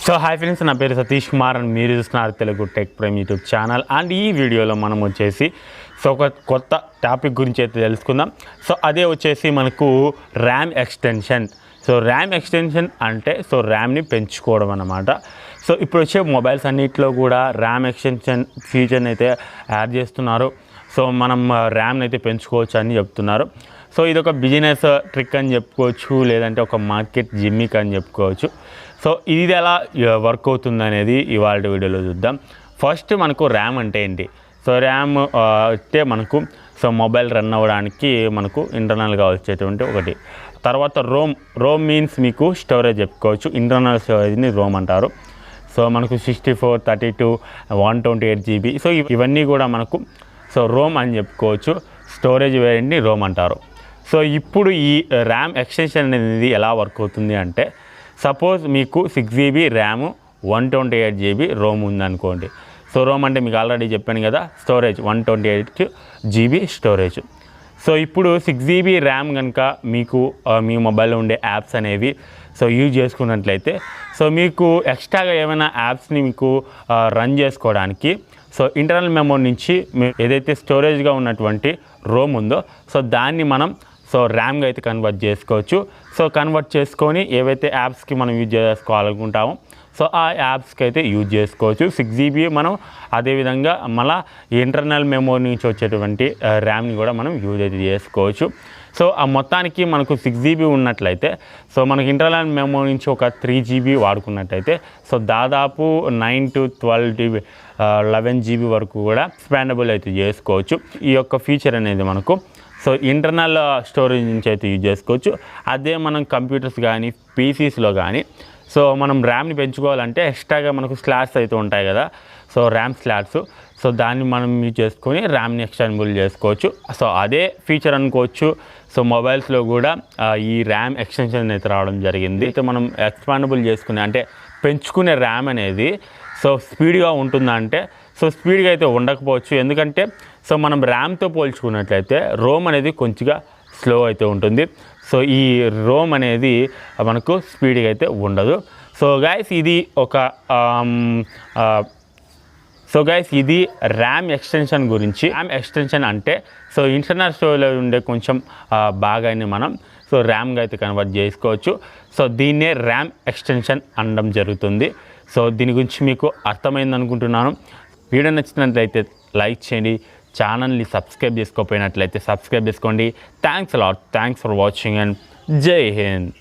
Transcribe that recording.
So hi friends, నా పేరు Satish Kumar and మీరు చూస్తున్నారు Telugu tech prime YouTube channel. And ఈ వీడియోలో మనం వచ్చేసి ఒక కొత్త టాపిక్ గురించి అయితే తెలుసుకుందాం. సో అదే వచ్చేసి మనకు RAM extension. So RAM extension అంటే ర్యామ్ని పెంచుకోవడం అన్నమాట. సో ఇప్పుడు వచ్చే మొబైల్స్ అన్నింటిలో కూడా ర్యామ్ ఎక్స్టెన్షన్ ఫీచర్ని అయితే యాడ్ చేస్తున్నారు. సో మనం ర్యామ్ని అయితే పెంచుకోవచ్చు అని చెప్తున్నారు. సో ఇది ఒక బిజినెస్ ట్రిక్ అని చెప్పుకోవచ్చు, లేదంటే ఒక మార్కెట్ జిమ్మిక్ అని చెప్పుకోవచ్చు. సో ఇది ఎలా వర్క్ అవుతుంది అనేది ఇవాళ వీడియోలో చూద్దాం. ఫస్ట్ మనకు ర్యామ్ అంటే ఏంటి? సో ర్యామ్ అంటే మనకు మొబైల్ రన్ అవ్వడానికి మనకు ఇంటర్నల్గా వచ్చేటువంటి ఒకటి. తర్వాత రోమ్ మీన్స్ మీకు స్టోరేజ్ చెప్పుకోవచ్చు. ఇంటర్నల్ స్టోరేజ్ని రోమ్ అంటారు. సో మనకు 64, 32, 128 GB. సో ఇవన్నీ కూడా మనకు రోమ్ అని చెప్పుకోవచ్చు. స్టోరేజ్ వేరియంట్ని రోమ్ అంటారు. సో ఇప్పుడు ఈ ర్యామ్ ఎక్స్టెన్షన్ అనేది ఎలా వర్క్ అవుతుంది అంటే, సపోజ్ మీకు 6 GB ర్యామ్ 128 GB రోమ్ ఉందనుకోండి. సో రోమ్ అంటే మీకు ఆల్రెడీ చెప్పాను కదా, స్టోరేజ్ 128 GB స్టోరేజ్. సో ఇప్పుడు 6 GB ర్యామ్ కనుక మీకు మీ మొబైల్లో ఉండే యాప్స్ అనేవి యూజ్ చేసుకున్నట్లయితే, మీకు ఎక్స్ట్రాగా ఏమైనా యాప్స్ని మీకు రన్ చేసుకోవడానికి ఇంటర్నల్ మెమరీ నుంచి ఏదైతే స్టోరేజ్గా ఉన్నటువంటి రోమ్ ఉందో దాన్ని మనం ర్యామ్గా అయితే కన్వర్ట్ చేసుకోవచ్చు. కన్వర్ట్ చేసుకొని ఏవైతే యాప్స్కి మనం యూజ్ చేసుకోవాలనుకుంటామో ఆ యాప్స్కి అయితే యూజ్ చేసుకోవచ్చు. 6 GB మనం అదేవిధంగా మళ్ళీ ఇంటర్నల్ మెమరీ నుంచి వచ్చేటువంటి ర్యామ్ని కూడా మనం యూజ్ అయితే చేసుకోవచ్చు. ఆ మొత్తానికి మనకు 6 GB ఉన్నట్లయితే మనకు ఇంటర్నల్ మెమరీ నుంచి ఒక 3 GB వాడుకున్నట్టయితే దాదాపు 9 to 12 GB 11 GB వరకు కూడా ఎక్స్పాండబుల్ అయితే చేసుకోవచ్చు. ఈ యొక్క ఫీచర్ అనేది మనకు ఇంటర్నల్ స్టోరేజ్ నుంచి అయితే యూజ్ చేసుకోవచ్చు. అదే మనం కంప్యూటర్స్ కానీ పీసీస్లో కానీ మనం ర్యామ్ని పెంచుకోవాలంటే ఎక్స్ట్రాగా మనకు స్లాట్స్ అయితే ఉంటాయి కదా, ర్యామ్ స్లాట్స్. దాన్ని మనం యూజ్ చేసుకొని ర్యామ్ని ఎక్స్టెండబుల్ చేసుకోవచ్చు. అదే ఫీచర్ అనుకోవచ్చు. మొబైల్స్లో కూడా ఈ ర్యామ్ ఎక్స్టెన్షన్ అయితే రావడం జరిగింది. అయితే మనం ఎక్స్పాండబుల్ చేసుకునే అంటే పెంచుకునే ర్యామ్ అనేది స్పీడ్గా ఉంటుందా అంటే స్పీడ్గా అయితే ఉండకపోవచ్చు. ఎందుకంటే మనం ర్యామ్తో పోల్చుకున్నట్లయితే రోమ్ అనేది కొంచెంగా స్లో అయితే ఉంటుంది. ఈ రోమ్ అనేది మనకు స్పీడ్గా అయితే ఉండదు. గైస్ ఇది ర్యామ్ ఎక్స్టెన్షన్ గురించి. ర్యామ్ ఎక్స్టెన్షన్ అంటే ఇంటర్నల్ స్టోరేజ్ ఉండే కొంచెం బాగానే మనం ర్యామ్గా అయితే కన్వర్ట్ చేసుకోవచ్చు. దీన్నే ర్యామ్ ఎక్స్టెన్షన్ అనడం జరుగుతుంది. దీని గురించి మీకు అర్థమైంది అనుకుంటున్నాను. వీడియో నచ్చినట్లయితే లైక్ చేయండి. ఛానల్ని సబ్స్క్రైబ్ చేసుకోకపోయినట్లయితే సబ్స్క్రైబ్ చేసుకోండి. Thanks a lot. Thanks for watching and జై హింద్.